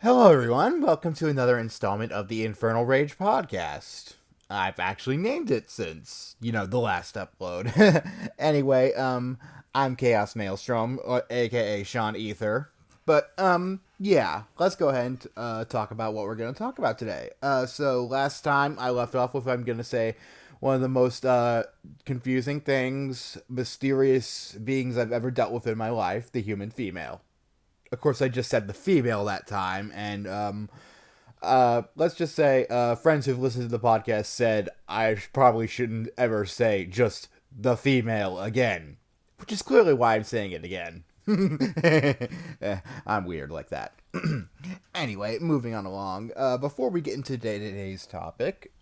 Hello, everyone. Welcome to another installment of the Infernal Rage podcast. I've actually named it since, the last upload. Anyway, I'm Chaos Maelstrom, aka Sean Ether. But, yeah, let's go ahead and talk about what we're going to talk about today. So last time I left off with, I'm going to say, one of the most confusing things, mysterious beings I've ever dealt with in my life, the human female. Of course, I just said the female that time, and let's just say friends who've listened to the podcast said I probably shouldn't ever say just the female again, which is clearly why I'm saying it again. I'm weird like that. Anyway, moving on along. Before we get into today's topic,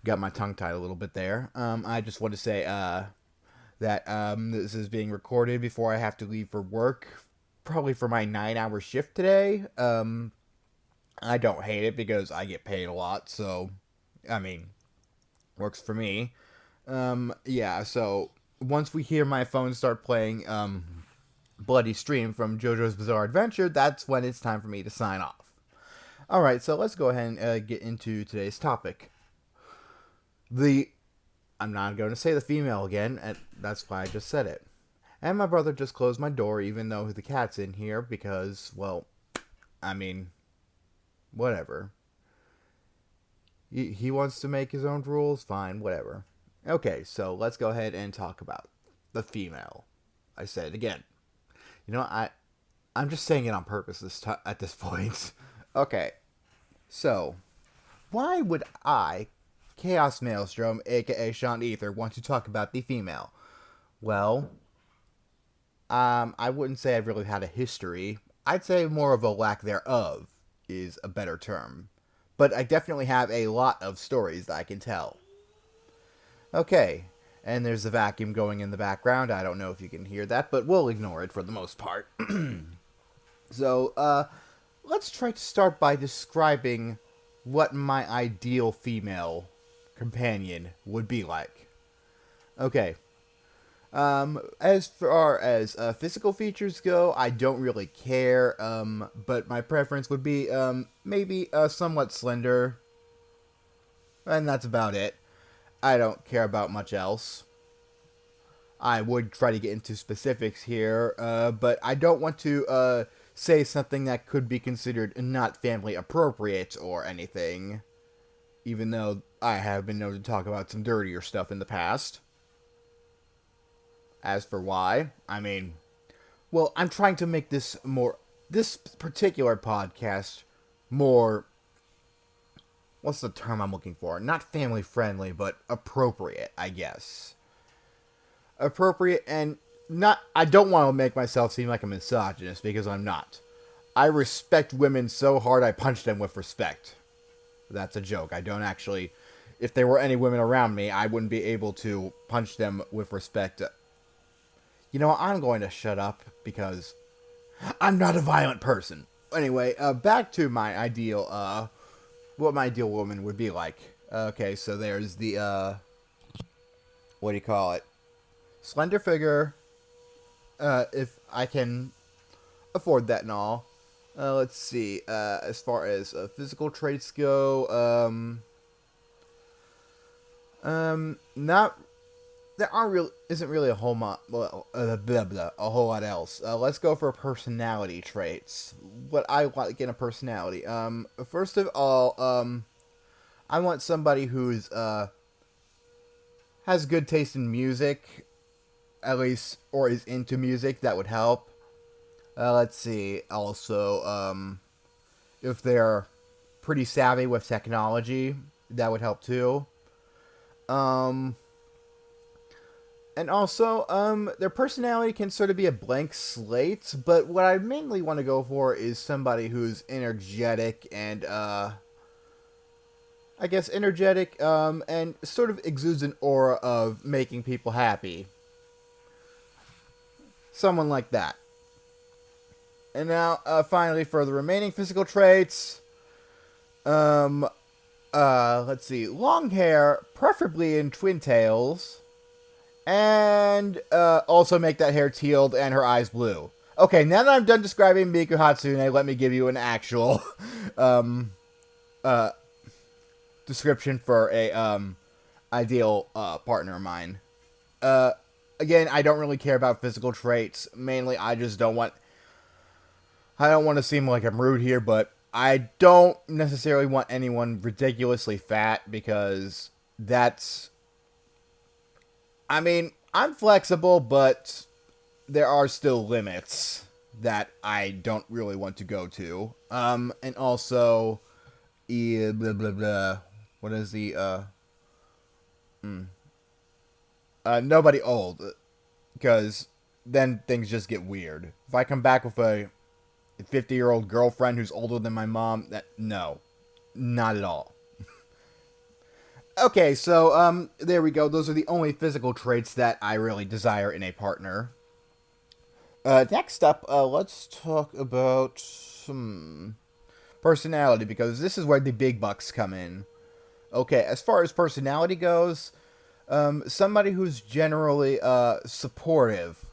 got my tongue tied a little bit there. I just want to say that this is being recorded before I have to leave for work, probably for my 9-hour shift today. I don't hate it because I get paid a lot, so, I mean, works for me. Yeah, so once we hear my phone start playing Bloody Stream from JoJo's Bizarre Adventure, that's when it's time for me to sign off. Alright, so let's go ahead and get into today's topic. I'm not going to say the female again, and that's why I just said it. And my brother just closed my door, even though the cat's in here, because, well, I mean, whatever. He wants to make his own rules, fine, whatever. Okay, so let's go ahead and talk about the female. I said it again. I'm just saying it on purpose at this point. Okay, so, why would I, Chaos Maelstrom, aka Sean Ether, want to talk about the female? Well, I wouldn't say I've really had a history. I'd say more of a lack thereof is a better term. But I definitely have a lot of stories that I can tell. Okay, and there's a vacuum going in the background. I don't know if you can hear that, but we'll ignore it for the most part. So, let's try to start by describing what my ideal female companion would be like. Okay. As far as physical features go, I don't really care. But my preference would be maybe somewhat slender, and that's about it. I don't care about much else. I would try to get into specifics here, but I don't want to say something that could be considered not family appropriate or anything, even though I have been known to talk about some dirtier stuff in the past. As for why, I mean, well, I'm trying to make this particular podcast more, what's the term I'm looking for? Not family friendly, but appropriate, I guess. Appropriate and not, I don't want to make myself seem like a misogynist, because I'm not. I respect women so hard I punch them with respect. That's a joke. I don't actually, if there were any women around me, I wouldn't be able to punch them with respect. I'm going to shut up because I'm not a violent person. Anyway, back to my ideal, what my ideal woman would be like. Okay, so there's the, what do you call it? Slender figure, if I can afford that and all. Let's see, as far as physical traits go, not, isn't really a whole a whole lot else. Let's go for personality traits. What I like in a personality. First of all, I want somebody who's has good taste in music, at least, or is into music. That would help. Let's see. Also, if they're pretty savvy with technology, that would help too. And also, their personality can sort of be a blank slate, but what I mainly want to go for is somebody who's energetic and, I guess energetic, and sort of exudes an aura of making people happy. Someone like that. And now, finally, for the remaining physical traits, let's see, long hair, preferably in twin tails, and also make that hair tealed and her eyes blue. Okay, now that I'm done describing Miku Hatsune, let me give you an actual um, uh, description for a ideal partner of mine. Uh, Again, I don't really care about physical traits. Mainly, I don't want to seem like I'm rude here, but I don't necessarily want anyone ridiculously fat because that's. I mean, I'm flexible, but there are still limits that I don't really want to go to. And also, blah blah blah. What is the nobody old, because then things just get weird. If I come back with a 50-year-old girlfriend who's older than my mom, that no, not at all. Okay, so there we go. Those are the only physical traits that I really desire in a partner. Next up, let's talk about personality, because this is where the big bucks come in. Okay, as far as personality goes, somebody who's generally supportive.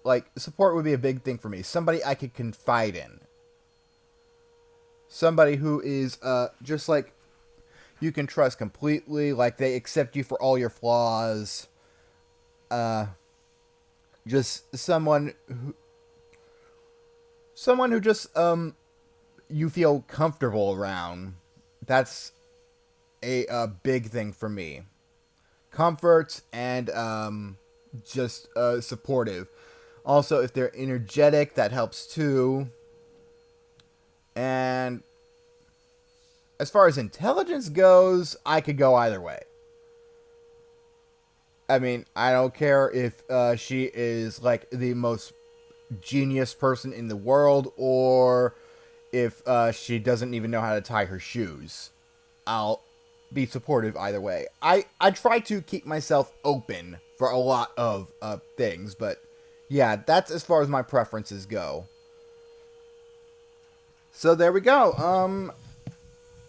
Like, support would be a big thing for me. Somebody I could confide in. Somebody who is just like you can trust completely. Like, they accept you for all your flaws. Just someone who just you feel comfortable around. That's a big thing for me. Comfort and just supportive. Also, if they're energetic, that helps too. And as far as intelligence goes, I could go either way. I mean, I don't care if she is like the most genius person in the world or if she doesn't even know how to tie her shoes. I'll be supportive either way. I try to keep myself open for a lot of things, but yeah, that's as far as my preferences go. So there we go.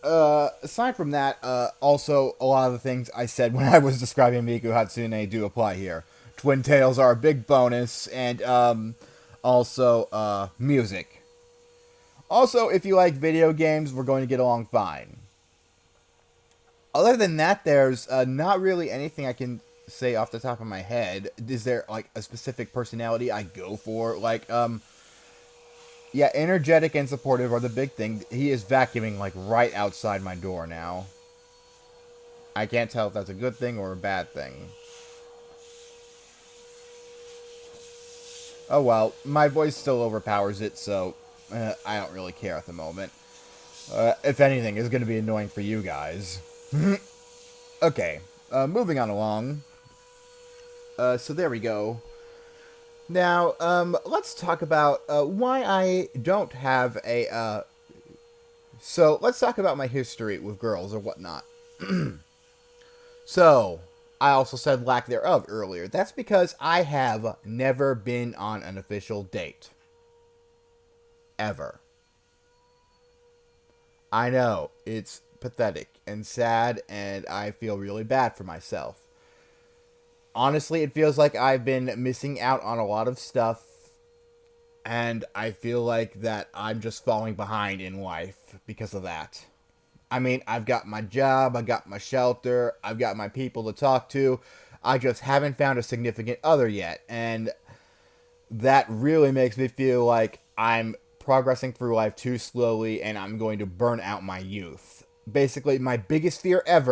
Aside from that, also a lot of the things I said when I was describing Miku Hatsune do apply here. Twin tails are a big bonus, and also music. Also, if you like video games, we're going to get along fine. Other than that, there's not really anything I can say off the top of my head. Is there like a specific personality I go for? Like, yeah, energetic and supportive are the big thing. He is vacuuming like right outside my door now. I can't tell if that's a good thing or a bad thing. Oh well, my voice still overpowers it, so I don't really care at the moment. If anything, it's going to be annoying for you guys. Okay, moving on along. So there we go. Now, let's talk about why I don't have a. So let's talk about my history with girls or whatnot. So, I also said lack thereof earlier. That's because I have never been on an official date. Ever. I know, it's pathetic and sad, and I feel really bad for myself. Honestly, it feels like I've been missing out on a lot of stuff, and I feel like that I'm just falling behind in life because of that. I mean, I've got my job, I've got my shelter, I've got my people to talk to. I just haven't found a significant other yet, and that really makes me feel like I'm progressing through life too slowly and I'm going to burn out my youth. Basically, my biggest fear of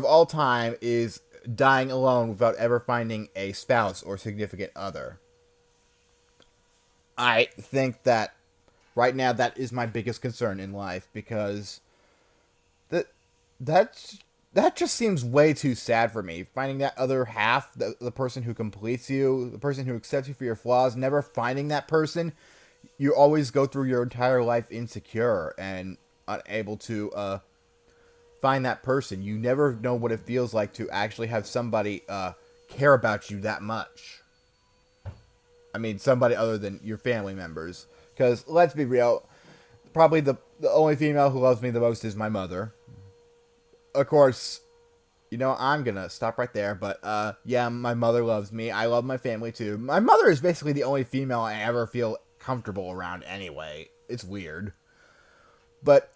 all time is dying alone without ever finding a spouse or significant other. I think that right now that is my biggest concern in life because that that's that just seems way too sad for me. Finding that other half, the person who completes you, the person who accepts you for your flaws, never finding that person, you always go through your entire life insecure and unable to find that person. You never know what it feels like to actually have somebody care about you that much. I mean, somebody other than your family members. Because, let's be real, probably the only female who loves me the most is my mother. Of course, I'm gonna stop right there. But yeah, my mother loves me. I love my family too. My mother is basically the only female I ever feel comfortable around. Anyway, it's weird. But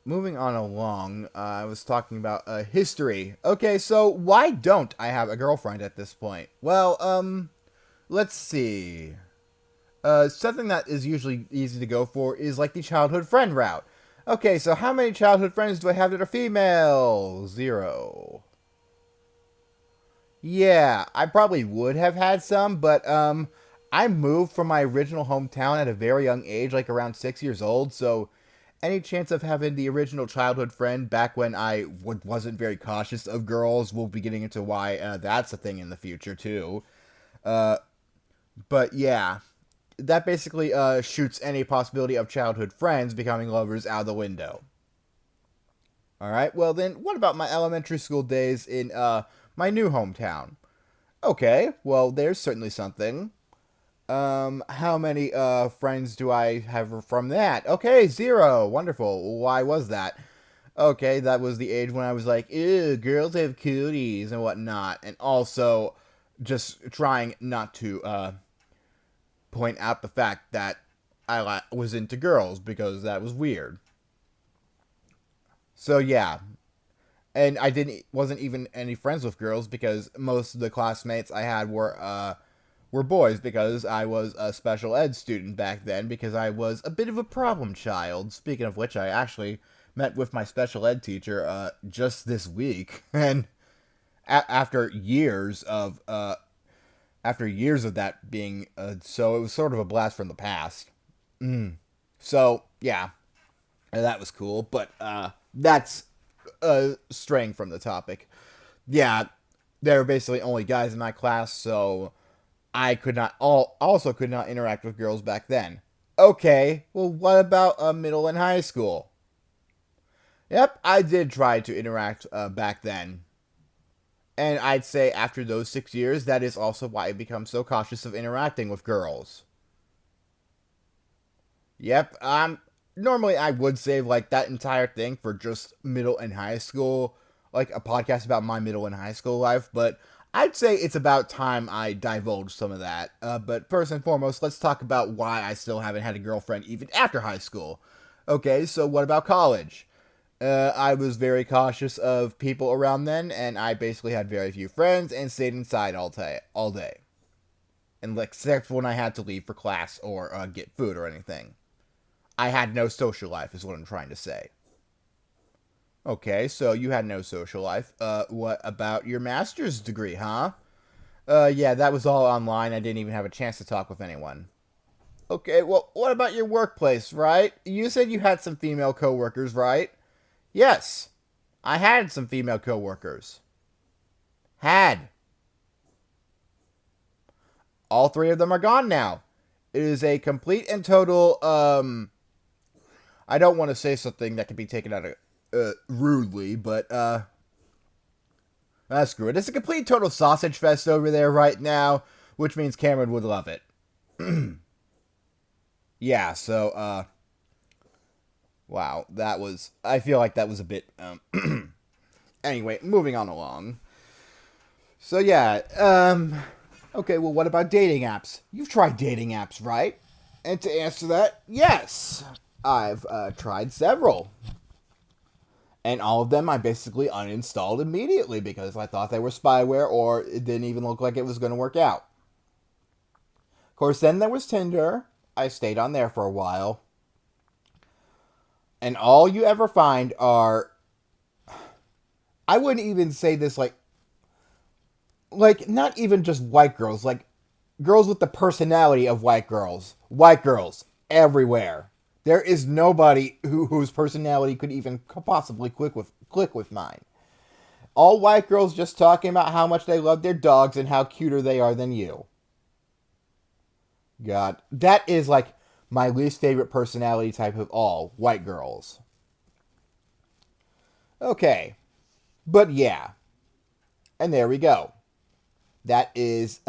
moving on along, I was talking about history. Okay, so why don't I have a girlfriend at this point? Well, let's see. Something that is usually easy to go for is like the childhood friend route. Okay, so how many childhood friends do I have that are female? Zero. Yeah, I probably would have had some, but I moved from my original hometown at a very young age, like around 6 years old. So, any chance of having the original childhood friend back when I wasn't very cautious of girls, we'll be getting into why that's a thing in the future too. Uh, but yeah, that basically shoots any possibility of childhood friends becoming lovers out of the window. All right, well then, what about my elementary school days in my new hometown? Okay, well, there's certainly something. How many friends do I have from that? Okay, zero. Wonderful. Why was that? Okay, that was the age when I was like, ew, girls have cooties and whatnot, and also just trying not to point out the fact that I was into girls because that was weird. So yeah, and I didn't wasn't even any friends with girls because most of the classmates I had were boys because I was a special ed student back then because I was a bit of a problem child. Speaking of which, I actually met with my special ed teacher just this week, and after years of that being so it was sort of a blast from the past. So yeah, that was cool, but that's straying from the topic. Yeah, there were basically only guys in my class, so I could not also could not interact with girls back then. Okay, well, what about middle and high school? Yep, I did try to interact back then. And I'd say after those 6 years, that is also why I become so cautious of interacting with girls. Yep, normally I would save like that entire thing for just middle and high school, like a podcast about my middle and high school life, but I'd say it's about time I divulge some of that. But first and foremost, let's talk about why I still haven't had a girlfriend even after high school. Okay, so what about college? I was very cautious of people around then, and I basically had very few friends and stayed inside all day, and except when I had to leave for class or get food or anything. I had no social life, is what I'm trying to say. Okay, so you had no social life. What about your master's degree, huh? Yeah, that was all online. I didn't even have a chance to talk with anyone. Okay, well, what about your workplace, right? You said you had some female coworkers, right? Yes, I had some female coworkers. Had. All three of them are gone now. It is a complete and total, I don't want to say something that can be taken out of, rudely, but, screw it. It's a complete total sausage fest over there right now, which means Cameron would love it. Yeah, so, wow, that was, I feel like that was a bit, anyway, moving on along. So, yeah, okay, well, what about dating apps? You've tried dating apps, right? And to answer that, yes, I've tried several. And all of them I basically uninstalled immediately because I thought they were spyware or it didn't even look like it was going to work out. Of course, then there was Tinder. I stayed on there for a while. And all you ever find are, I wouldn't even say this like not even just white girls, like girls with the personality of white girls. White girls everywhere. There is nobody whose personality could even possibly click with mine. All white girls just talking about how much they love their dogs and how cuter they are than you. God, that is like my least favorite personality type of all white girls. Okay, but yeah, and there we go. That is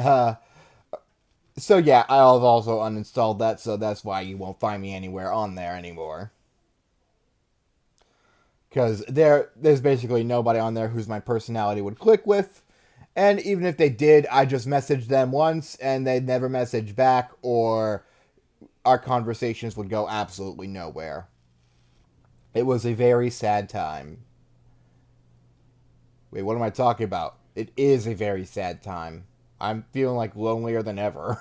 so yeah, I've also uninstalled that, so that's why you won't find me anywhere on there anymore. because there's basically nobody on there whose my personality would click with. And even if they did, I just messaged them once and they'd never message back, or our conversations would go absolutely nowhere. It was a very sad time. Wait, what am I talking about? It is a very sad time. I'm feeling like lonelier than ever.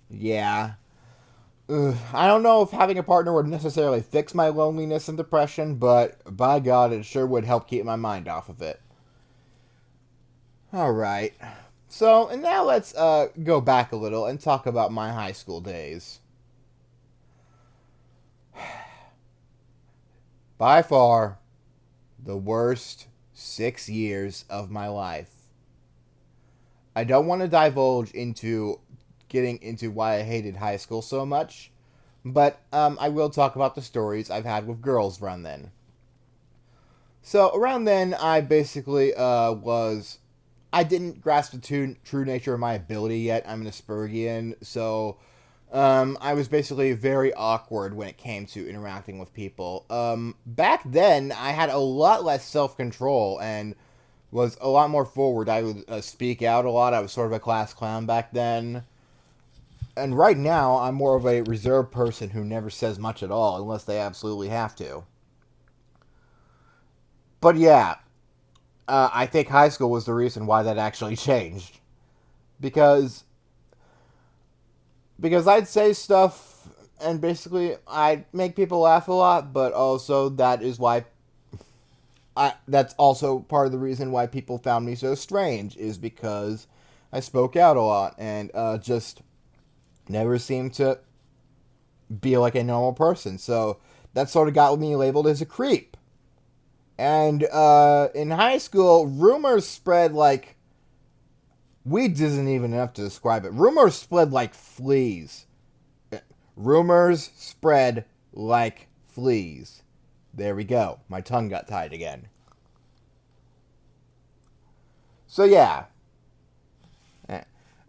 Yeah. Ugh, I don't know if having a partner would necessarily fix my loneliness and depression, but by God, it sure would help keep my mind off of it. Alright. So, and now let's go back a little and talk about my high school days. By far, the worst 6 years of my life. I don't want to divulge into getting into why I hated high school so much, but I will talk about the stories I've had with girls around then. So around then, I basically was. I didn't grasp the true nature of my ability yet. I'm an Aspergian, so I was basically very awkward when it came to interacting with people. Back then, I had a lot less self control and was a lot more forward. I would speak out a lot. I was sort of a class clown back then. And right now, I'm more of a reserved person who never says much at all unless they absolutely have to. But yeah, I think high school was the reason why that actually changed. Because I'd say stuff and basically I'd make people laugh a lot, but also that's also part of the reason why people found me so strange, is because I spoke out a lot and just never seemed to be like a normal person. So that sort of got me labeled as a creep. And in high school, rumors spread like weeds isn't even enough to describe it. Rumors spread like fleas. Rumors spread like fleas. There we go. My tongue got tied again. So yeah,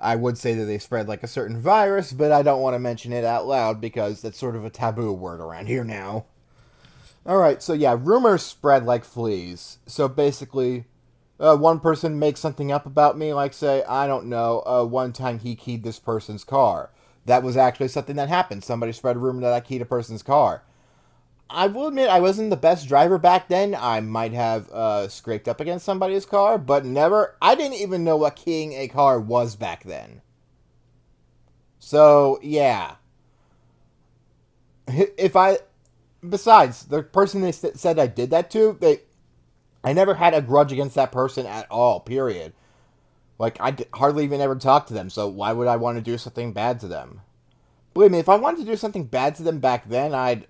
I would say that they spread like a certain virus, but I don't want to mention it out loud because that's sort of a taboo word around here now. Alright, so yeah, rumors spread like fleas. So basically, one person makes something up about me, like say, I don't know, one time he keyed this person's car. That was actually something that happened. Somebody spread a rumor that I keyed a person's car. I will admit I wasn't the best driver back then. I might have scraped up against somebody's car, but never. I didn't even know what keying a car was back then. So yeah, if I, besides the person they said I did that to, I never had a grudge against that person at all. Period. Like hardly even ever talked to them. So why would I want to do something bad to them? Believe me, if I wanted to do something bad to them back then, I'm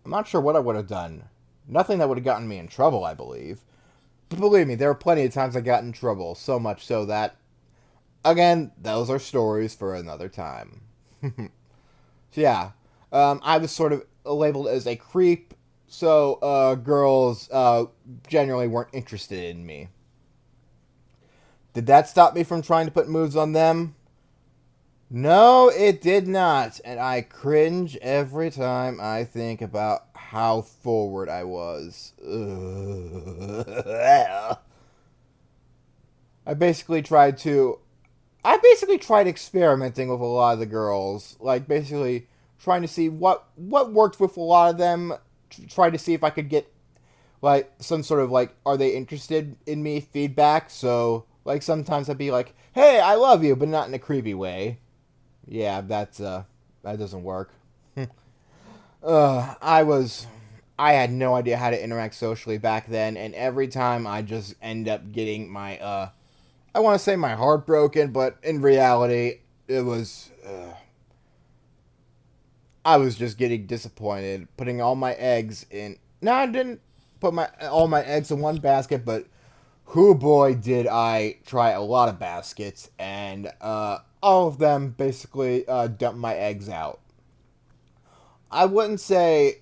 not sure what I would have done. Nothing that would have gotten me in trouble, I believe. But believe me, there were plenty of times I got in trouble. So much so that, again, those are stories for another time. So yeah, I was sort of labeled as a creep. So girls generally weren't interested in me. Did that stop me from trying to put moves on them? No, it did not, and I cringe every time I think about how forward I was. I basically tried to. I basically tried experimenting with a lot of the girls, like basically trying to see what worked with a lot of them. Try to see if I could get like some sort of like, are they interested in me feedback. So like sometimes I'd be like, hey, I love you, but not in a creepy way. Yeah, that doesn't work. I was I had no idea how to interact socially back then, and every time I just end up getting my I want to say my heart broken, but in reality it was I was just getting disappointed, putting all my eggs in. No, I didn't put my all my eggs in one basket, but who boy did I try a lot of baskets, and all of them basically dumped my eggs out. I wouldn't say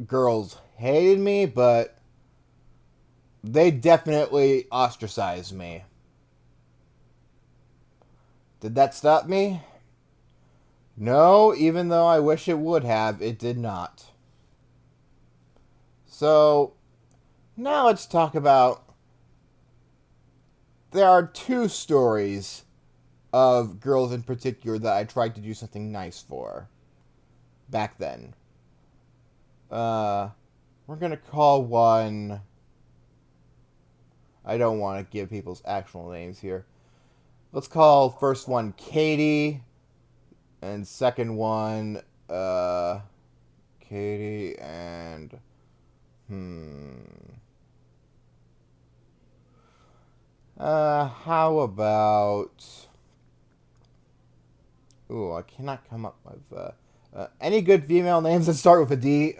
girls hated me, but they definitely ostracized me. Did that stop me? No, even though I wish it would have, it did not. So, now let's talk about. There are two stories of girls in particular that I tried to do something nice for back then. Uh, we're gonna call one. I don't want to give people's actual names here. Let's call first one Katie, and second one, Katie and how about? Ooh, I cannot come up with any good female names that start with a D.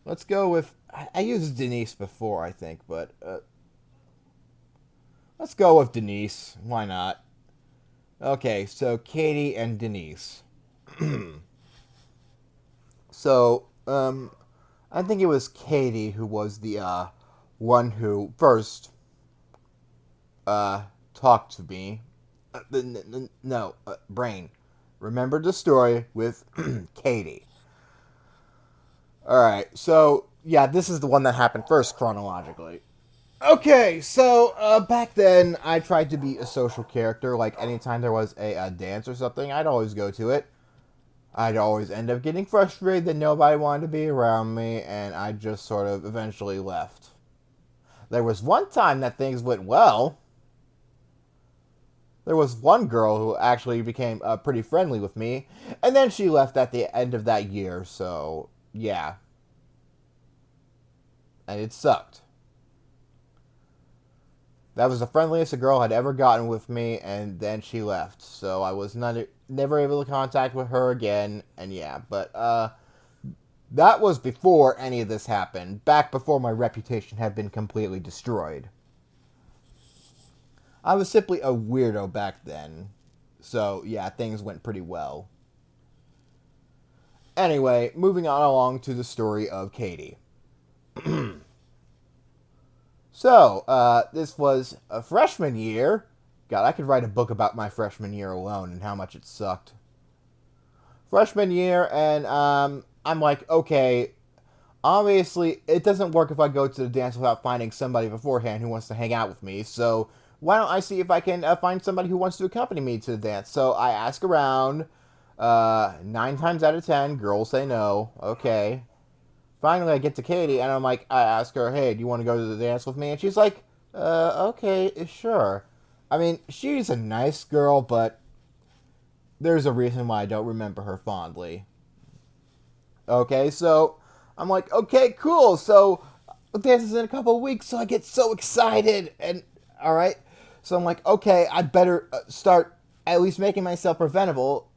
Let's go with. I used Denise before, I think, but let's go with Denise. Why not? Okay, so Katie and Denise. So, I think it was Katie who was the one who first talked to me. No, brain. Remember the story with Katie. Alright, so, yeah, this is the one that happened first chronologically. Okay, so back then I tried to be a social character. Like anytime there was a dance or something, I'd always go to it. I'd always end up getting frustrated that nobody wanted to be around me, and I just sort of eventually left. There was one time that things went well. There was one girl who actually became pretty friendly with me, and then she left at the end of that year, so yeah. And it sucked. That was the friendliest a girl had ever gotten with me, and then she left. So I was never able to contact with her again, and yeah. But that was before any of this happened. Back before my reputation had been completely destroyed. I was simply a weirdo back then. So yeah, things went pretty well. Anyway, moving on along to the story of Katie. So, this was a freshman year. God, I could write a book about my freshman year alone and how much it sucked. Freshman year, and I'm like, okay, obviously, it doesn't work if I go to the dance without finding somebody beforehand who wants to hang out with me. So, why don't I see if I can find somebody who wants to accompany me to the dance? So, I ask around. 9 times out of 10, girls say no. Okay. Finally, I get to Katie, and I ask her, hey, do you want to go to the dance with me? And she's like, okay, sure. I mean, she's a nice girl, but there's a reason why I don't remember her fondly. Okay, so I'm like, okay, cool. So the dance is in a couple of weeks, so I get so excited. And, all right. So I'm like, okay, I better start at least making myself presentable.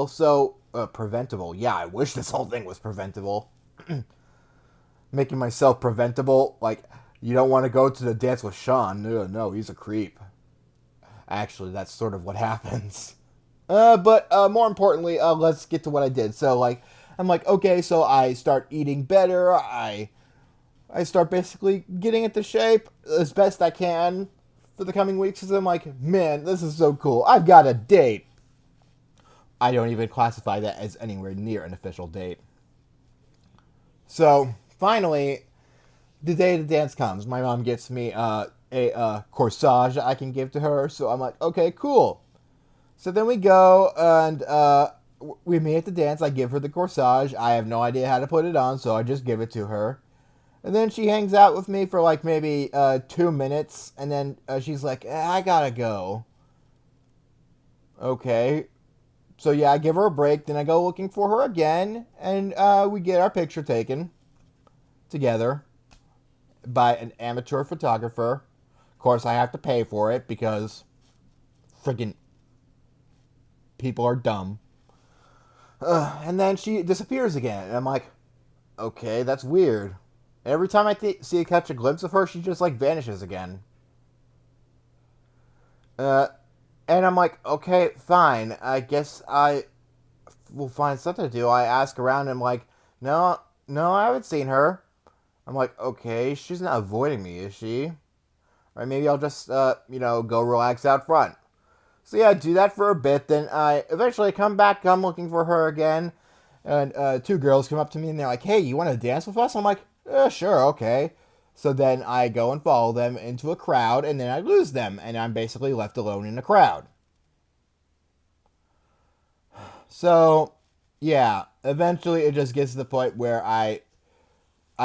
So, preventable. Yeah, I wish this whole thing was preventable. Making myself preventable. Like, you don't want to go to the dance with Sean. No, he's a creep. Actually, that's sort of what happens. But more importantly, let's get to what I did. So, like, I'm like, okay, so I start eating better. I start basically getting into shape as best I can for the coming weeks. Because I'm like, man, this is so cool. I've got a date. I don't even classify that as anywhere near an official date. So, finally, the day the dance comes. My mom gets me a corsage I can give to her. So I'm like, okay, cool. So then we go and we meet at the dance. I give her the corsage. I have no idea how to put it on, so I just give it to her. And then she hangs out with me for like maybe 2 minutes. And then she's like, I gotta go. Okay. So yeah, I give her a break. Then I go looking for her again. And we get our picture taken together by an amateur photographer. Of course, I have to pay for it because friggin' people are dumb. And then she disappears again. And I'm like, okay, that's weird. Every time I catch a glimpse of her, she just like vanishes again. Uh, and I'm like, okay, fine. I guess I will find something to do. I ask around and I'm like, no, I haven't seen her. I'm like, okay, she's not avoiding me, is she? Or maybe I'll just, go relax out front. So yeah, I do that for a bit. Then I eventually come back. I'm looking for her again, and two girls come up to me and they're like, "Hey, you want to dance with us?" I'm like, "Sure, okay." So then I go and follow them into a crowd, and then I lose them, and I'm basically left alone in a crowd. So yeah, eventually it just gets to the point where I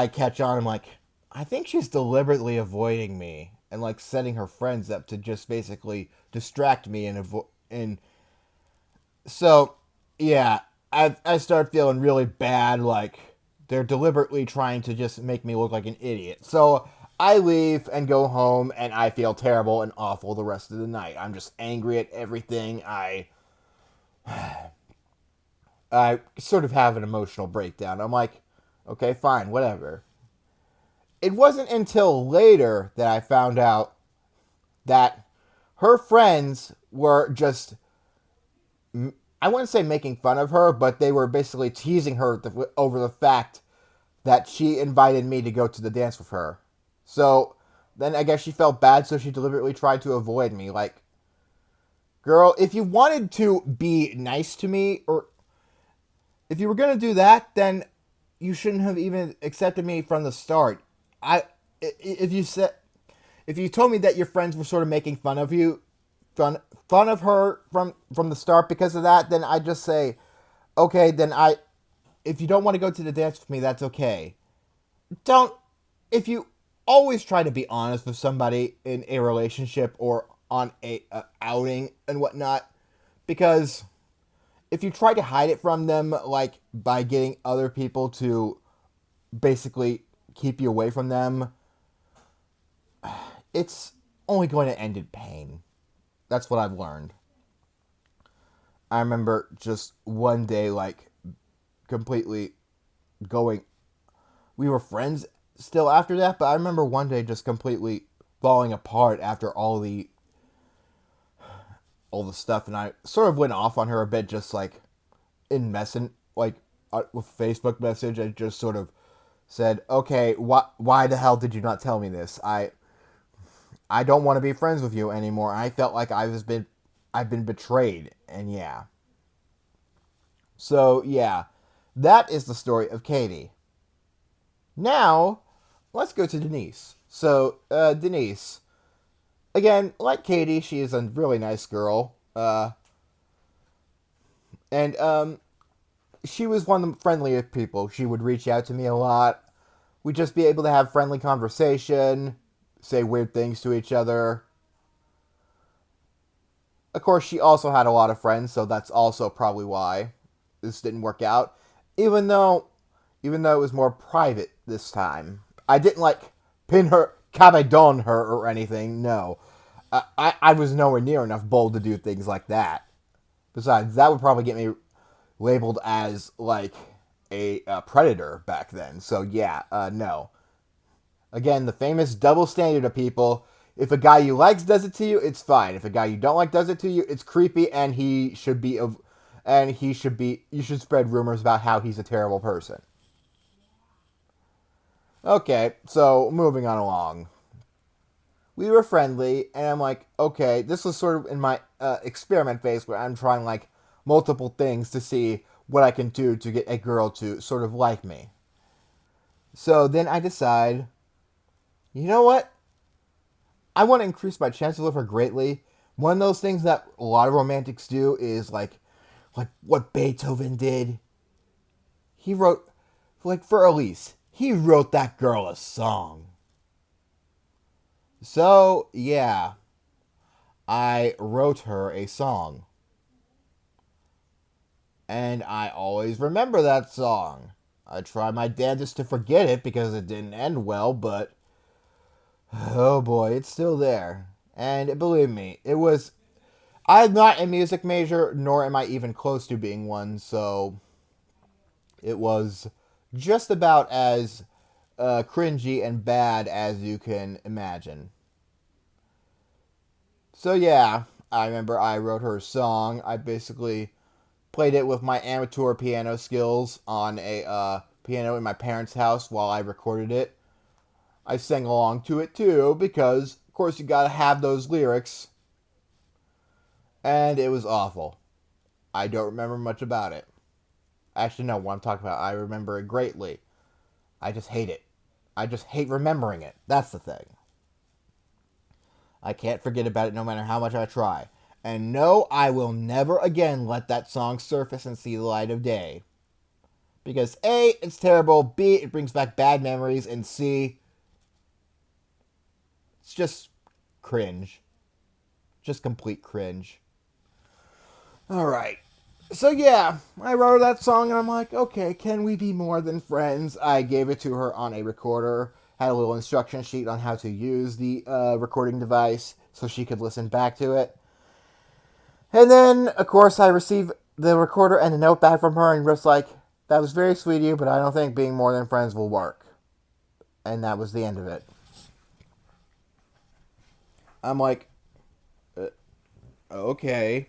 catch on. I'm like, I think she's deliberately avoiding me and like setting her friends up to just basically distract me and so yeah, I start feeling really bad. Like they're deliberately trying to just make me look like an idiot. So I leave and go home, and I feel terrible and awful the rest of the night. I'm just angry at everything. I sort of have an emotional breakdown. I'm like, okay, fine, whatever. It wasn't until later that I found out that her friends were just, I wouldn't say making fun of her, but they were basically teasing her over the fact that she invited me to go to the dance with her. So then I guess she felt bad, so she deliberately tried to avoid me. Like, girl, if you wanted to be nice to me, or if you were gonna do that, then you shouldn't have even accepted me from the start. I if you said if you told me that your friends were sort of making fun of you, fun fun of her from the start because of that, then I just say, okay, then I if you don't want to go to the dance with me, that's okay. Don't if you always try to be honest with somebody in a relationship or on a outing and whatnot, because if you try to hide it from them, like by getting other people to basically keep you away from them, it's only going to end in pain. That's what I've learned. I remember just one day, like, completely going. We were friends still after that, but I remember one day just completely falling apart after all the stuff, and I sort of went off on her a bit, just like in messing, like with Facebook message. I just sort of said, "Okay, why the hell did you not tell me this? I don't want to be friends with you anymore." I felt like I've been betrayed, and yeah. So yeah, that is the story of Katie. Now, let's go to Denise. So Denise, again, like Katie, she is a really nice girl. And she was one of the friendliest people. She would reach out to me a lot. We'd just be able to have friendly conversation, say weird things to each other. Of course, she also had a lot of friends, so that's also probably why this didn't work out. Even though, even though it was more private this time, I didn't like pin her, cabedon her or anything. No, I was nowhere near enough bold to do things like that. Besides, that would probably get me labeled as like a predator back then. So yeah, no. Again, the famous double standard of people. If a guy you likes does it to you, it's fine. If a guy you don't like does it to you, it's creepy, and he should be. You should spread rumors about how he's a terrible person. Okay, so moving on along. We were friendly, and I'm like, okay, this was sort of in my experiment phase where I'm trying like multiple things to see what I can do to get a girl to sort of like me. So then I decide, you know what? I want to increase my chances with her greatly. One of those things that a lot of romantics do is like what Beethoven did. He wrote, like for Elise, he wrote that girl a song. So yeah, I wrote her a song, and I always remember that song. I try my damnedest to forget it because it didn't end well, but oh boy, it's still there. And believe me, it was. I'm not a music major, nor am I even close to being one, so it was just about as cringy and bad as you can imagine. So yeah, I remember I wrote her a song. I basically played it with my amateur piano skills on a piano in my parents' house while I recorded it. I sang along to it too because, of course, you gotta have those lyrics. and it was awful. I don't remember much about it. Actually, no, what I'm talking about, I remember it greatly. I just hate it. I just hate remembering it. That's the thing. I can't forget about it no matter how much I try. And no, I will never again let that song surface and see the light of day. Because A, it's terrible, B, it brings back bad memories, and C, it's just cringe. Just complete cringe. Alright. So yeah, I wrote that song and I'm like, okay, can we be more than friends? I gave it to her on a recorder, had a little instruction sheet on how to use the recording device so she could listen back to it. And then, of course, I received the recorder and a note back from her and was like, that was very sweet of you, but I don't think being more than friends will work. And that was the end of it. I'm like, okay.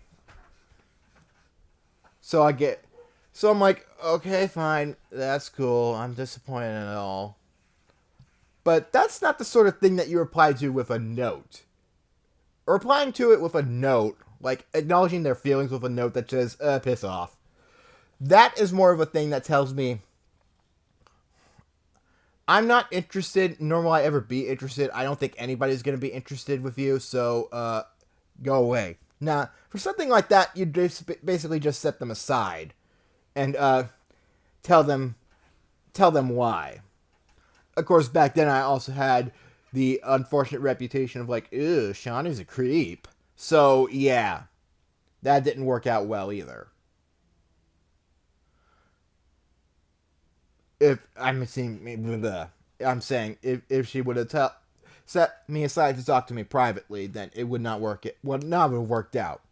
So I get, so I'm like, okay, fine, that's cool. I'm disappointed in it all. But that's not the sort of thing that you reply to with a note. Replying to it with a note, like acknowledging their feelings with a note that says, piss off. That is more of a thing that tells me I'm not interested, nor will I ever be interested. I don't think anybody's going to be interested with you, so go away. Now, for something like that, you basically just set them aside and tell them why. Of course, back then I also had the unfortunate reputation of like, ew, Sean is a creep. So yeah, that didn't work out well either. If I'm saying, I'm saying if she would have set me aside to talk to me privately, then it would not work. It would not have worked out.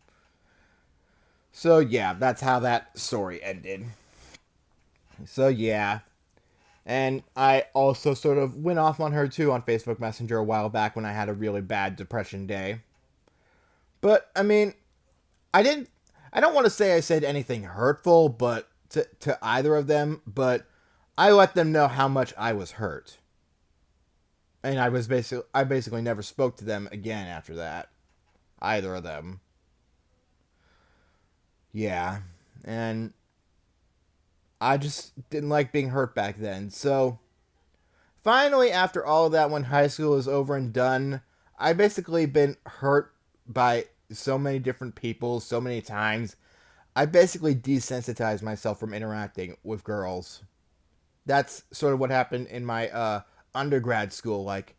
So yeah, that's how that story ended. So yeah, and I also sort of went off on her too on Facebook Messenger a while back when I had a really bad depression day. But I mean, I didn't. I don't want to say I said anything hurtful, but to either of them. But I let them know how much I was hurt, and I basically never spoke to them again after that. Either of them. Yeah, and I just didn't like being hurt back then. So finally, after all of that, when high school was over and done, I basically been hurt by so many different people so many times. I basically desensitized myself from interacting with girls. That's sort of what happened in my undergrad school. Like,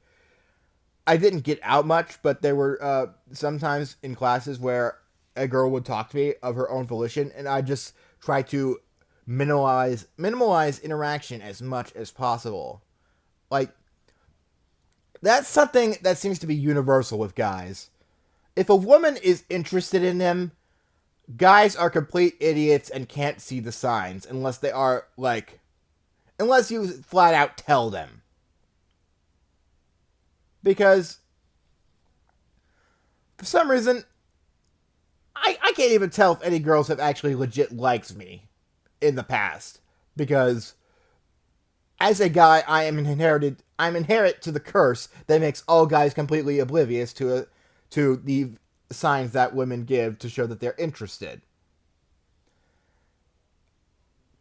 I didn't get out much, but there were sometimes in classes where a girl would talk to me of her own volition, and I just try to minimize interaction as much as possible. Like, that's something that seems to be universal with guys. If a woman is interested in them, guys are complete idiots and can't see the signs unless they are like, unless you flat out tell them. Because for some reason, I can't even tell if any girls have actually legit liked me in the past. Because as a guy, I'm inherent to the curse that makes all guys completely oblivious to the signs that women give to show that they're interested.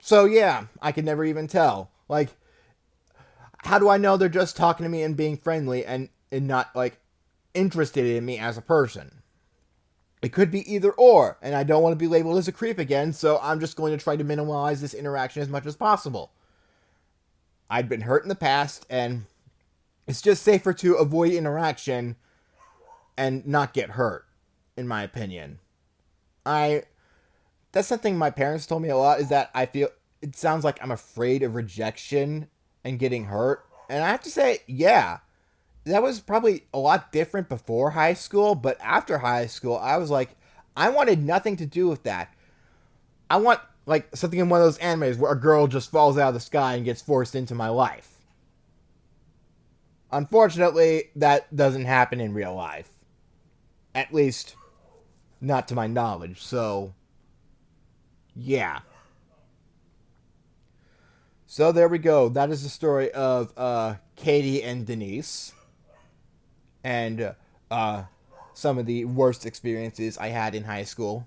So yeah, I can never even tell. Like, how do I know they're just talking to me and being friendly and not like interested in me as a person? It could be either or, and I don't want to be labeled as a creep again, so I'm just going to try to minimize this interaction as much as possible. I'd been hurt in the past, and it's just safer to avoid interaction and not get hurt, in my opinion. I That's something my parents told me a lot, is that I feel it sounds like I'm afraid of rejection and getting hurt. And I have to say, yeah, that was probably a lot different before high school, but after high school, I was like, I wanted nothing to do with that. I want like something in one of those animes where a girl just falls out of the sky and gets forced into my life. Unfortunately, that doesn't happen in real life. At least, not to my knowledge. So, yeah. So there we go. That is the story of Katie and Denise. And some of the worst experiences I had in high school.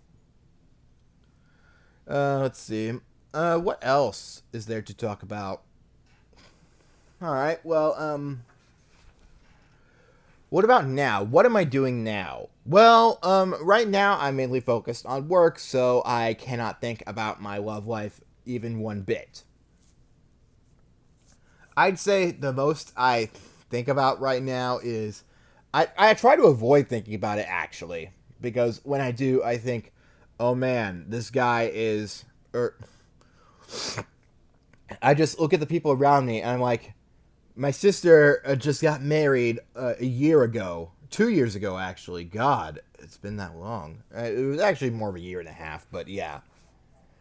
Let's see. What else is there to talk about? All right. Well, what about now? What am I doing now? Well, right now I'm mainly focused on work, so I cannot think about my love life even one bit. I'd say the most I think about right now is I try to avoid thinking about it actually, because when I do, I think, oh man, this guy is. I just look at the people around me and I'm like, my sister just got married a year ago. 2 years ago, actually. God, it's been that long. It was actually more of a year and a half, but yeah.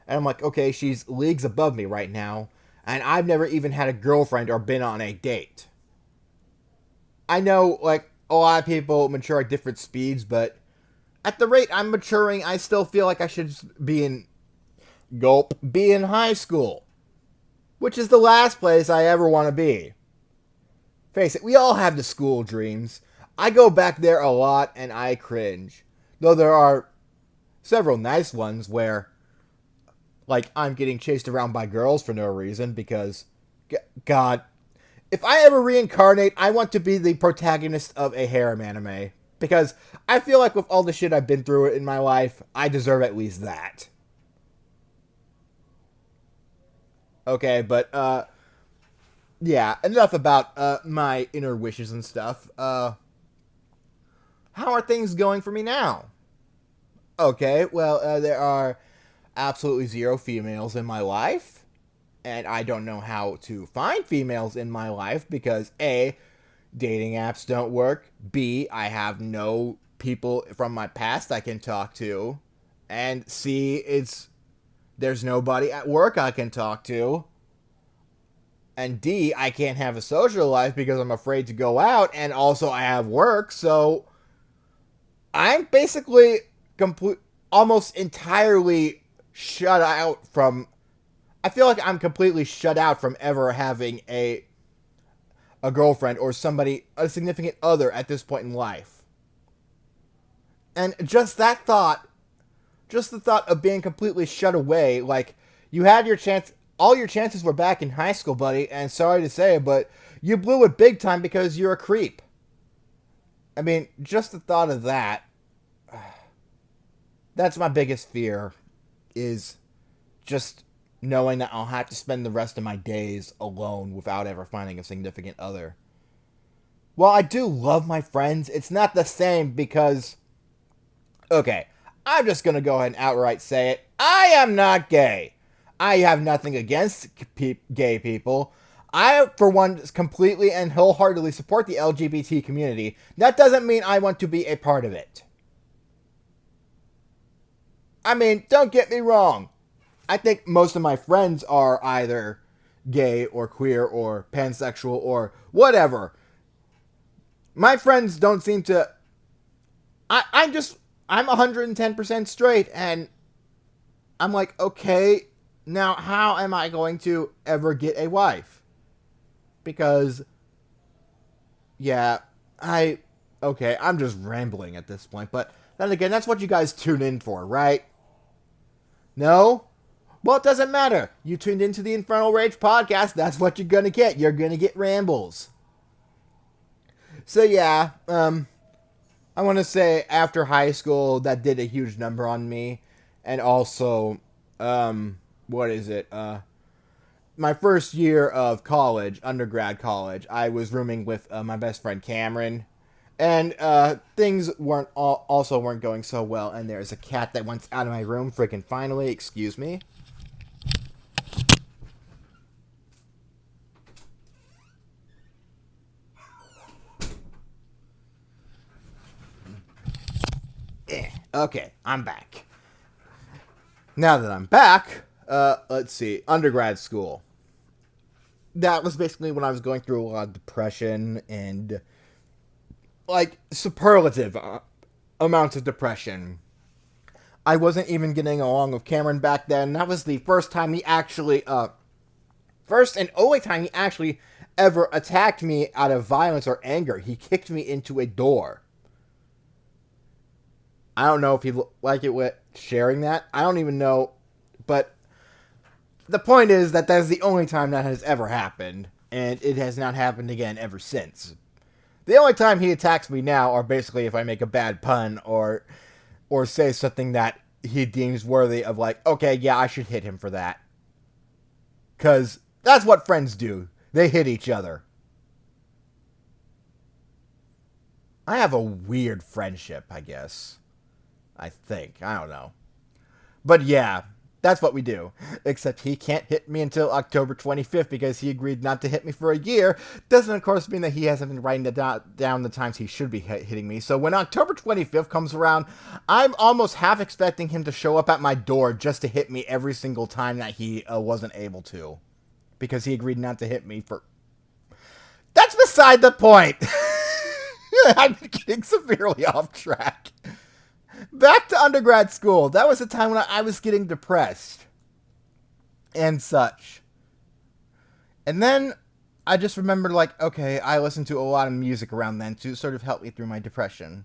And I'm like, okay, she's leagues above me right now, and I've never even had a girlfriend or been on a date. I know, like, a lot of people mature at different speeds, but at the rate I'm maturing, I still feel like I should be in high school, which is the last place I ever want to be. Face it, we all have the school dreams. I go back there a lot and I cringe. Though there are several nice ones where, like, I'm getting chased around by girls for no reason because, God, if I ever reincarnate, I want to be the protagonist of a harem anime. Because I feel like with all the shit I've been through in my life, I deserve at least that. Okay, but, yeah, enough about my inner wishes and stuff. How are things going for me now? Okay, well, there are absolutely zero females in my life, and I don't know how to find females in my life because A, dating apps don't work, B, I have no people from my past I can talk to, and C, there's nobody at work I can talk to. And D, I can't have a social life because I'm afraid to go out, and also I have work, so I'm basically almost entirely shut out from. I feel like I'm completely shut out from ever having a girlfriend or a significant other at this point in life. And just the thought of being completely shut away, like, you had your chance. All your chances were back in high school, buddy, and sorry to say it, but you blew it big time because you're a creep. I mean, just the thought of that, that's my biggest fear, is just knowing that I'll have to spend the rest of my days alone without ever finding a significant other. While I do love my friends, it's not the same because, okay, I'm just going to go ahead and outright say it. I am not gay. I have nothing against gay people. I, for one, completely and wholeheartedly support the LGBT community. That doesn't mean I want to be a part of it. I mean, don't get me wrong. I think most of my friends are either gay or queer or pansexual or whatever. My friends don't seem to. I'm 110% straight, and I'm like, okay, now how am I going to ever get a wife? Because, yeah, okay, I'm just rambling at this point, but then again, that's what you guys tune in for, right? No? Well, it doesn't matter. You tuned into the Infernal Rage podcast, that's what you're gonna get. You're gonna get rambles. So yeah, I want to say after high school, that did a huge number on me. And also, what is it? My first year of college, undergrad college, I was rooming with my best friend Cameron. And things also weren't going so well. And there's a cat that went out of my room, freaking finally, excuse me. Okay, I'm back. Now that I'm back, let's see, undergrad school. That was basically when I was going through a lot of depression and, like, superlative amounts of depression. I wasn't even getting along with Cameron back then. That was the first time he actually, first and only time he actually ever attacked me out of violence or anger. He kicked me into a door. I don't know if he'd like it with sharing that. I don't even know. But the point is that that's the only time that has ever happened. And it has not happened again ever since. The only time he attacks me now are basically if I make a bad pun or say something that he deems worthy of, like, okay, yeah, I should hit him for that. Because that's what friends do. They hit each other. I have a weird friendship, I guess. I think. I don't know. But yeah, that's what we do. Except he can't hit me until October 25th because he agreed not to hit me for a year. Doesn't, of course, mean that he hasn't been writing down the times he should be hitting me. So when October 25th comes around, I'm almost half expecting him to show up at my door just to hit me every single time that he wasn't able to. Because he agreed not to hit me for... That's beside the point! I'm getting severely off track. Back to undergrad school. That was the time when I was getting depressed and such. And then I just remembered, like, okay, I listened to a lot of music around then to sort of help me through my depression.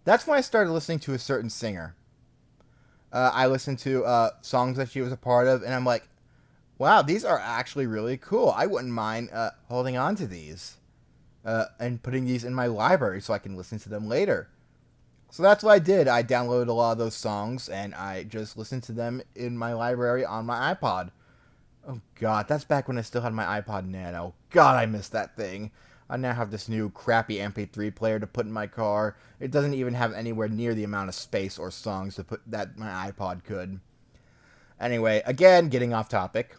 That's when I started listening to a certain singer. I listened to songs that she was a part of, and I'm like, wow, these are actually really cool. I wouldn't mind holding on to these and putting these in my library so I can listen to them later. So that's what I did. I downloaded a lot of those songs, and I just listened to them in my library on my iPod. Oh, God, that's back when I still had my iPod Nano. God, I miss that thing. I now have this new crappy MP3 player to put in my car. It doesn't even have anywhere near the amount of space or songs to put that my iPod could. Anyway, again, getting off topic.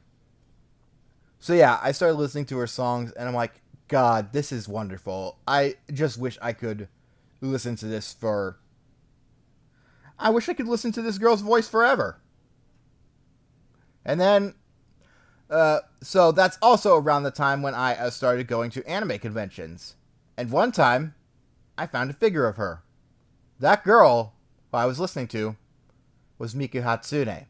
So yeah, I started listening to her songs, and I'm like, God, this is wonderful. I just wish I could listen to this for... I wish I could listen to this girl's voice forever. And then, so that's also around the time when I started going to anime conventions. And one time, I found a figure of her. That girl, who I was listening to, was Miku Hatsune.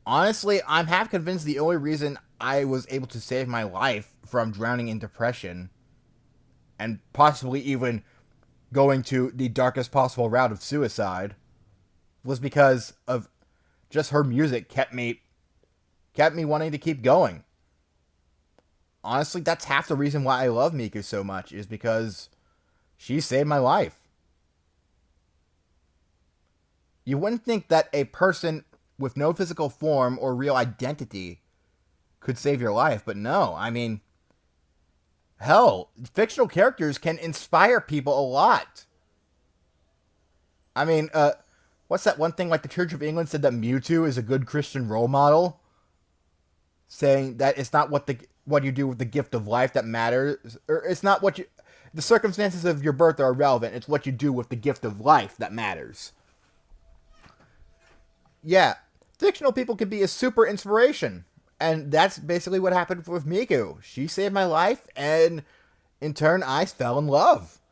Honestly, I'm half convinced the only reason I was able to save my life from drowning in depression, and possibly even going to the darkest possible route of suicide, was because of just her music kept me wanting to keep going. Honestly, that's half the reason why I love Miku so much, is because she saved my life. You wouldn't think that a person with no physical form or real identity could save your life, but no. I mean, hell, fictional characters can inspire people a lot. I mean, what's that one thing, like the Church of England said that Mewtwo is a good Christian role model? Saying that it's not what you do with the gift of life that matters, or it's not what you... The circumstances of your birth are irrelevant, it's what you do with the gift of life that matters. Yeah, fictional people can be a super inspiration. And that's basically what happened with Miku. She saved my life, and in turn, I fell in love.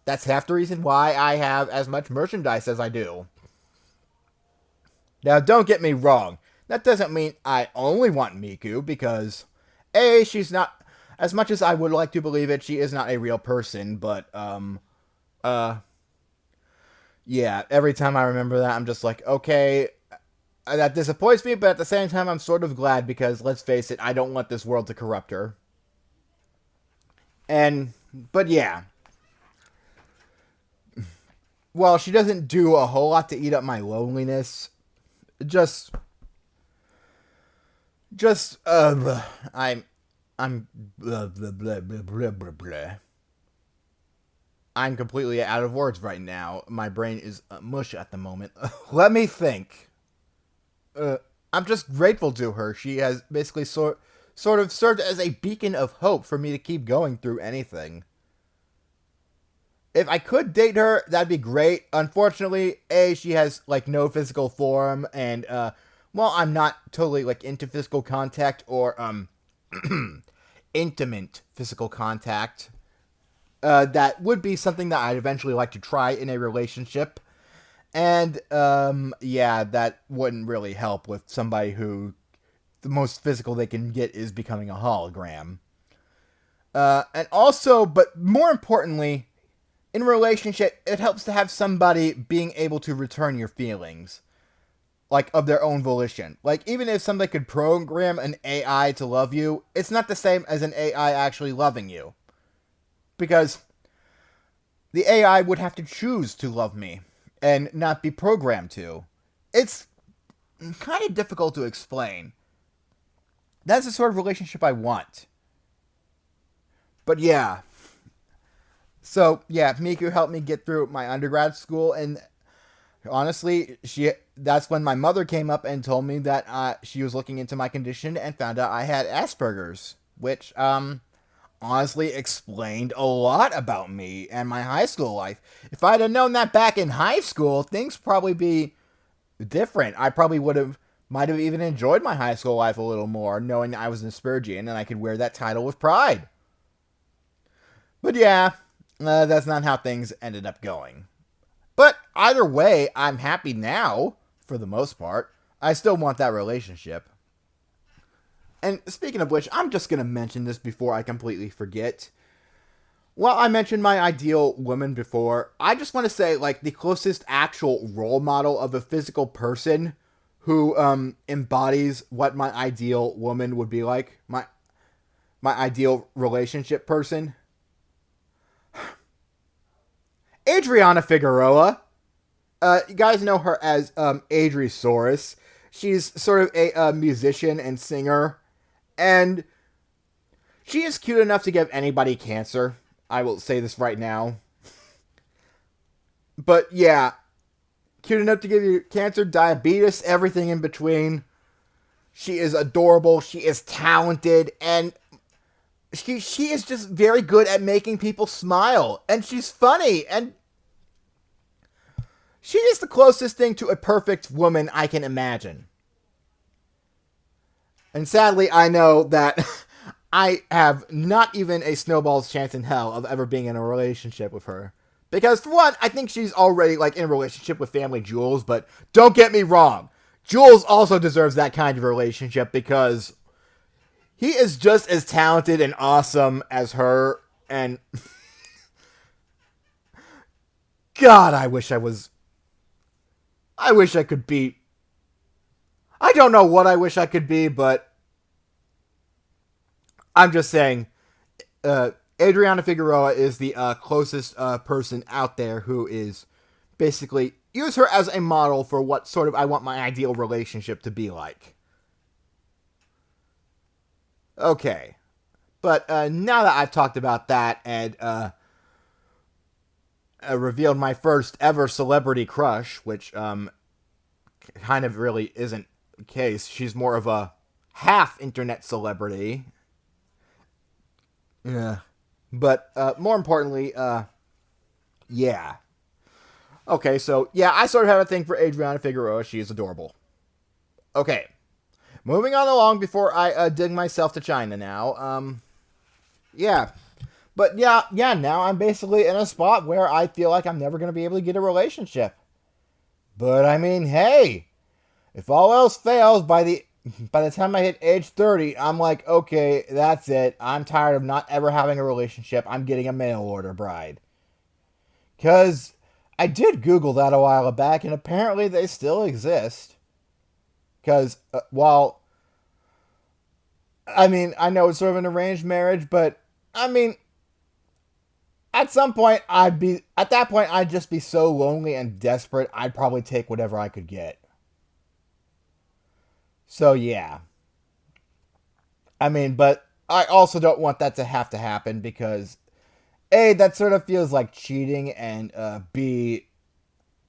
That's half the reason why I have as much merchandise as I do. Now, don't get me wrong. That doesn't mean I only want Miku, because A, she's not... As much as I would like to believe it, she is not a real person, but, yeah, every time I remember that, I'm just like, okay, that disappoints me, but at the same time, I'm sort of glad, because, let's face it, I don't want this world to corrupt her. But yeah. Well, she doesn't do a whole lot to eat up my loneliness. I'm blah, blah, blah, blah, blah, blah, blah. I'm completely out of words right now. My brain is mush at the moment. Let me think. I'm just grateful to her. She has basically sort of served as a beacon of hope for me to keep going through anything. If I could date her, that'd be great. Unfortunately, A, she has, like, no physical form, and, well, I'm not totally, like, into physical contact, or, intimate physical contact. That would be something that I'd eventually like to try in a relationship. And, yeah, that wouldn't really help with somebody who the most physical they can get is becoming a hologram. And also, but more importantly, in a relationship, it helps to have somebody being able to return your feelings, like of their own volition. Like, even if somebody could program an AI to love you, it's not the same as an AI actually loving you. Because the AI would have to choose to love me and not be programmed to. It's kind of difficult to explain. That's the sort of relationship I want. But yeah. So, yeah, Miku helped me get through my undergrad school, and honestly, that's when my mother came up and told me that she was looking into my condition and found out I had Asperger's, which honestly explained a lot about me and my high school life. If I'd have known that back in high school, things probably be different. I probably might have even enjoyed my high school life a little more, knowing I was an Aspergian and I could wear that title with pride. But yeah, that's not how things ended up going. But either way, I'm happy now, for the most part. I still want that relationship. And speaking of which, I'm just going to mention this before I completely forget. Well, I mentioned my ideal woman before. I just want to say, like, the closest actual role model of a physical person who embodies what my ideal woman would be like, my ideal relationship person. Adriana Figueroa. You guys know her as Adrisaurus. She's sort of a musician and singer, and she is cute enough to give anybody cancer. I will say this right now. But yeah, cute enough to give you cancer, diabetes, everything in between. She is adorable. She is talented, and she is just very good at making people smile. And she's funny, and she is the closest thing to a perfect woman I can imagine. And sadly, I know that I have not even a snowball's chance in hell of ever being in a relationship with her. Because, for one, I think she's already, like, in a relationship with Family Jules, but don't get me wrong. Jules also deserves that kind of relationship because he is just as talented and awesome as her, and God, I wish I could be. I don't know what I wish I could be, but I'm just saying, Adriana Figueroa is the closest person out there who is basically use her as a model for what sort of I want my ideal relationship to be like. Okay, but now that I've talked about that and revealed my first ever celebrity crush, which kind of really isn't the case. She's more of a half internet celebrity. Yeah. But more importantly, yeah. Okay, so yeah, I sort of have a thing for Adriana Figueroa. She is adorable. Okay. Moving on along before I dig myself to China now. Yeah. But yeah, now I'm basically in a spot where I feel like I'm never going to be able to get a relationship. But I mean, hey, if all else fails, by the time I hit age 30, I'm like, okay, that's it. I'm tired of not ever having a relationship. I'm getting a mail order bride. Because I did Google that a while back, and apparently they still exist. Because, while, I mean, I know it's sort of an arranged marriage, but, I mean, at some point, at that point, I'd just be so lonely and desperate, I'd probably take whatever I could get. So, yeah. I mean, but I also don't want that to have to happen because, A, that sort of feels like cheating, and B,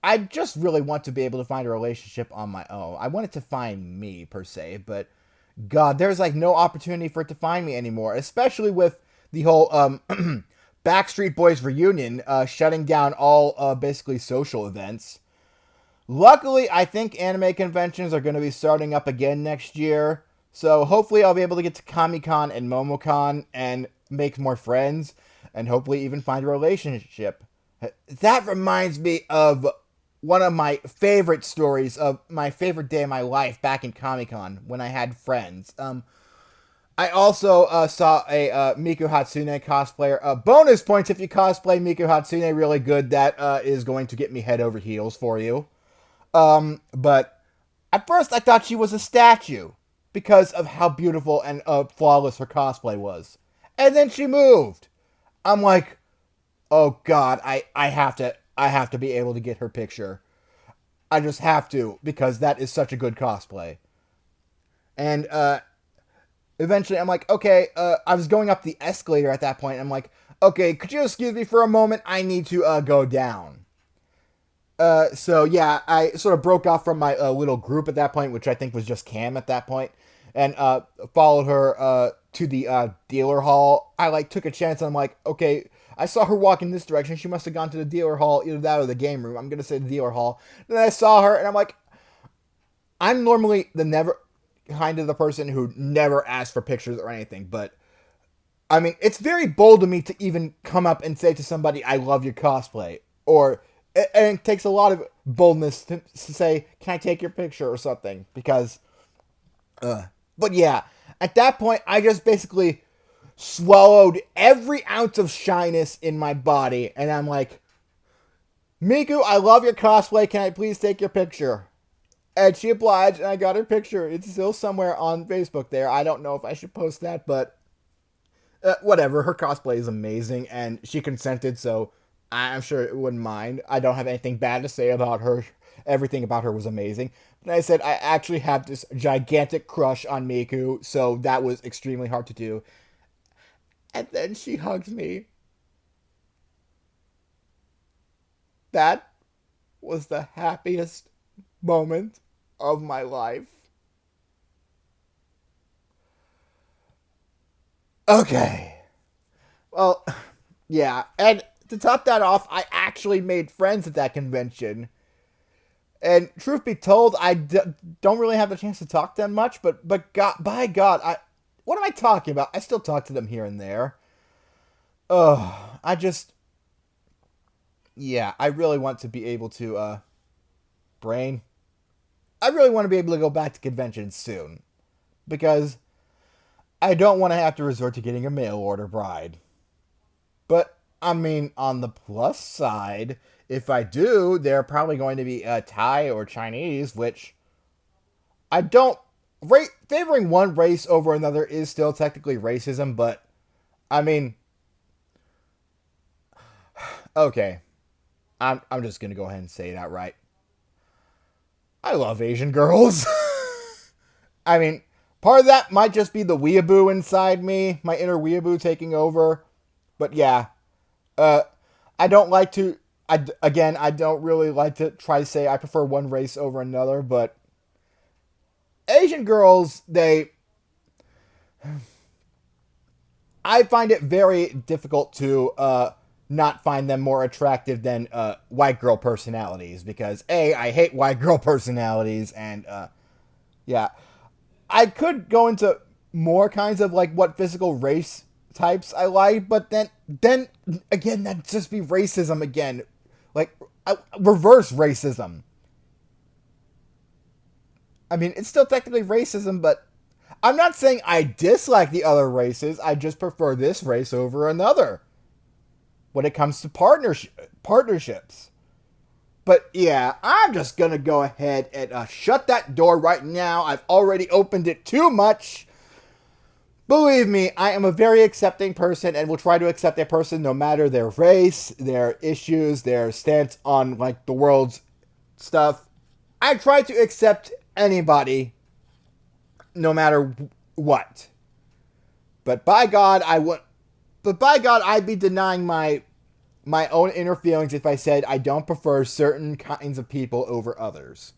I just really want to be able to find a relationship on my own. I want it to find me, per se, but God, there's like no opportunity for it to find me anymore, especially with the whole Backstreet Boys reunion shutting down all basically social events. Luckily, I think anime conventions are going to be starting up again next year, so hopefully I'll be able to get to Comic-Con and MomoCon and make more friends, and hopefully even find a relationship. That reminds me of one of my favorite stories of my favorite day of my life back in Comic-Con when I had friends. I also saw a Miku Hatsune cosplayer. Bonus points if you cosplay Miku Hatsune really good. That is going to get me head over heels for you. But at first I thought she was a statue because of how beautiful and flawless her cosplay was. And then she moved. I'm like, oh god, I have to be able to get her picture. I just have to because that is such a good cosplay. And eventually I'm like, okay, I was going up the escalator at that point. And I'm like, okay, could you excuse me for a moment? I need to go down. So yeah, I sort of broke off from my little group at that point, which I think was just Cam at that point, and followed her to the dealer hall. I like took a chance. And I'm like, okay, I saw her walk in this direction. She must have gone to the dealer hall, either that or the game room. I'm gonna say the dealer hall. Then I saw her, and I'm like, I'm normally the never kind of the person who never asks for pictures or anything, but I mean, it's very bold of me to even come up and say to somebody, I love your cosplay. Or, and it takes a lot of boldness to say, can I take your picture or something? Because, but yeah, at that point, I just basically swallowed every ounce of shyness in my body. And I'm like, Miku, I love your cosplay. Can I please take your picture? And she obliged, and I got her picture. It's still somewhere on Facebook there. I don't know if I should post that, but whatever. Her cosplay is amazing, and she consented, so I'm sure it wouldn't mind. I don't have anything bad to say about her. Everything about her was amazing. And I said I actually have this gigantic crush on Miku, so that was extremely hard to do. And then she hugs me. That was the happiest moment of my life. Okay. Well, yeah. And to top that off, I actually made friends at that convention. And truth be told, don't really have the chance to talk to them much, but God, by God, what am I talking about? I still talk to them here and there. I just yeah, I really want to be able to brain. I really want to be able to go back to conventions soon because I don't want to have to resort to getting a mail order bride. But I mean, on the plus side, if I do, they're probably going to be Thai or Chinese, which I don't. Favoring one race over another is still technically racism, but I mean, okay, I'm just gonna go ahead and say that right. I love Asian girls. I mean, part of that might just be the weeaboo inside me, my inner weeaboo taking over. But yeah, uh, I don't like to. I don't really like to try to say I prefer one race over another, but Asian girls, I find it very difficult to not find them more attractive than white girl personalities because I hate white girl personalities, and yeah, I could go into more kinds of like what physical race types I like, but then again that'd just be racism again, like reverse racism. I mean, it's still technically racism, but I'm not saying I dislike the other races. I just prefer this race over another when it comes to partnerships. But yeah, I'm just gonna go ahead and shut that door right now. I've already opened it too much. Believe me, I am a very accepting person and will try to accept a person no matter their race, their issues, their stance on like the world's stuff. I try to accept anybody no matter what. But by God, I would. But by God, I'd be denying my own inner feelings if I said I don't prefer certain kinds of people over others.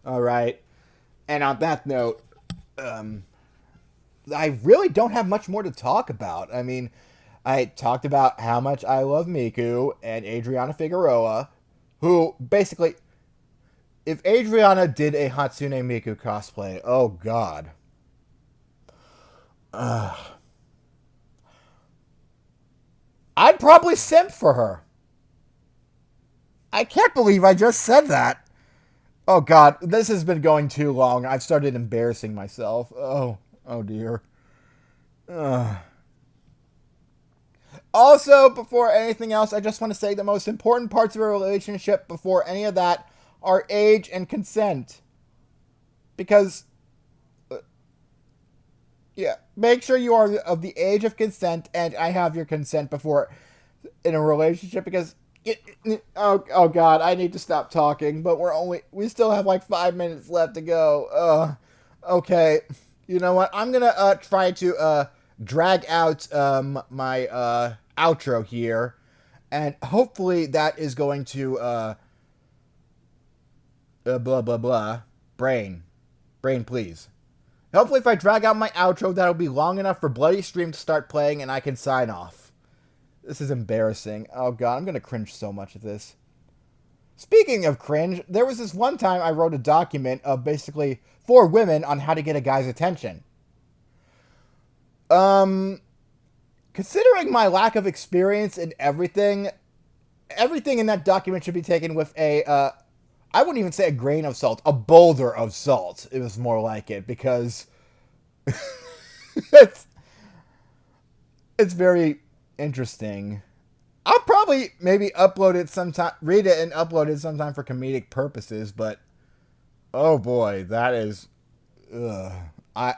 All right. And on that note, I really don't have much more to talk about. I mean, I talked about how much I love Miku and Adriana Figueroa, who basically, if Adriana did a Hatsune Miku cosplay, oh God. I'd probably simp for her. I can't believe I just said that. Oh God, this has been going too long. I've started embarrassing myself. Oh. Oh dear. Ugh. Also, before anything else, I just want to say the most important parts of a relationship before any of that are age and consent. Because, yeah, make sure you are of the age of consent and I have your consent before in a relationship because. Oh god, I need to stop talking, but we still have like 5 minutes left to go. Okay. You know what? I'm gonna try to drag out my outro here, and hopefully that is going to blah blah blah. Brain, please. Hopefully, if I drag out my outro, that'll be long enough for Bloody Stream to start playing, and I can sign off. This is embarrassing. Oh god, I'm gonna cringe so much at this. Speaking of cringe, there was this one time I wrote a document of basically 4 women on how to get a guy's attention. Um, Considering my lack of experience in everything in that document should be taken with I wouldn't even say a grain of salt, a boulder of salt. It was more like it because it's it's very interesting. I'll probably maybe upload it sometime, read it and upload it sometime for comedic purposes, but oh boy, that is ugh. I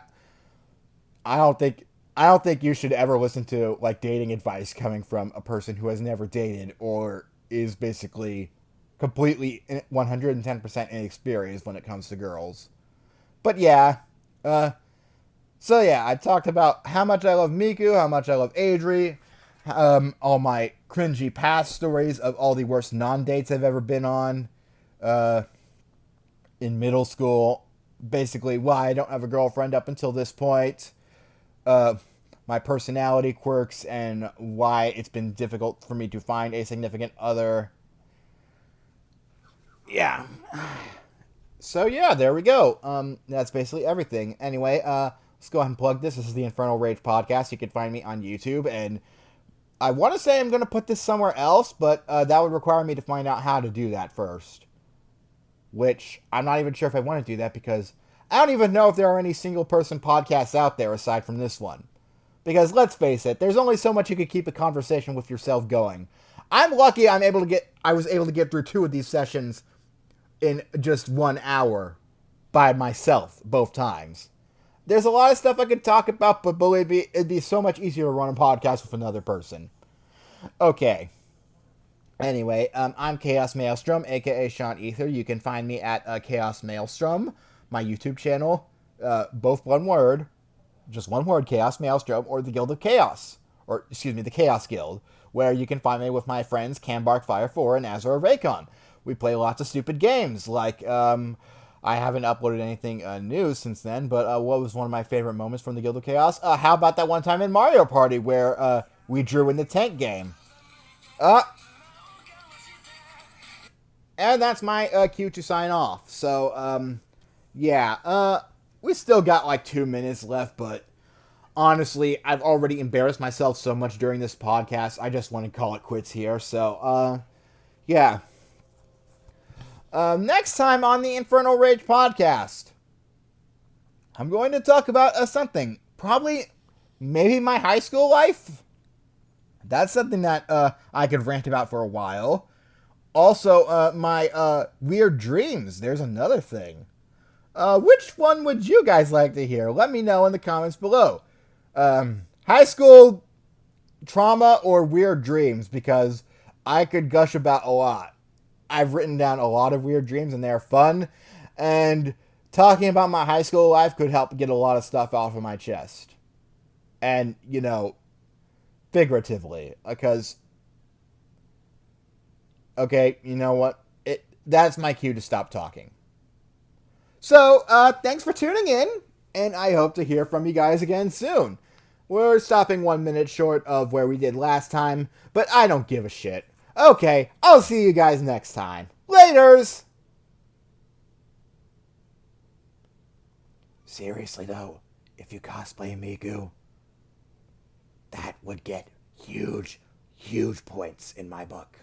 I don't think I don't think you should ever listen to like dating advice coming from a person who has never dated or is basically completely 110% inexperienced when it comes to girls. But yeah, uh so yeah, I talked about how much I love Miku, how much I love Adri, all my cringy past stories of all the worst non-dates I've ever been on uh, in middle school. Basically, why I don't have a girlfriend up until this point. Uh, my personality quirks and why it's been difficult for me to find a significant other. Yeah. So yeah, there we go. That's basically everything. Anyway, let's go ahead and plug this. This is the Infernal Rage podcast. You can find me on YouTube, and I want to say I'm going to put this somewhere else, but that would require me to find out how to do that first. Which I'm not even sure if I want to do that because I don't even know if there are any single person podcasts out there aside from this one. Because let's face it, there's only so much you could keep a conversation with yourself going. I'm lucky I was able to get through 2 of these sessions in just 1 hour by myself both times. There's a lot of stuff I could talk about, but believe me, it'd be so much easier to run a podcast with another person. Okay. Anyway, I'm Chaos Maelstrom, aka Sean Ether. You can find me at Chaos Maelstrom, my YouTube channel. Both one word, just one word, Chaos Maelstrom, or the Guild of Chaos. Or, excuse me, the Chaos Guild, where you can find me with my friends Cambark Fire 4 and Azor of Raycon. We play lots of stupid games, like, I haven't uploaded anything new since then, but what was one of my favorite moments from the Guild of Chaos? How about that one time in Mario Party where we drew in the tank game? And that's my cue to sign off. So, yeah, we still got like 2 minutes left, but honestly, I've already embarrassed myself so much during this podcast, I just want to call it quits here. So, yeah. Next time on the Infernal Rage podcast, I'm going to talk about something. Probably, maybe my high school life. That's something that I could rant about for a while. Also, my weird dreams. There's another thing. Which one would you guys like to hear? Let me know in the comments below. High school trauma or weird dreams, because I could gush about a lot. I've written down a lot of weird dreams and they're fun, and talking about my high school life could help get a lot of stuff off of my chest. And, you know, figuratively, because, okay, you know what? That's my cue to stop talking. So, thanks for tuning in, and I hope to hear from you guys again soon. We're stopping 1 minute short of where we did last time, but I don't give a shit. Okay, I'll see you guys next time. Laters! Seriously though, if you cosplay Miku, that would get huge, huge points in my book.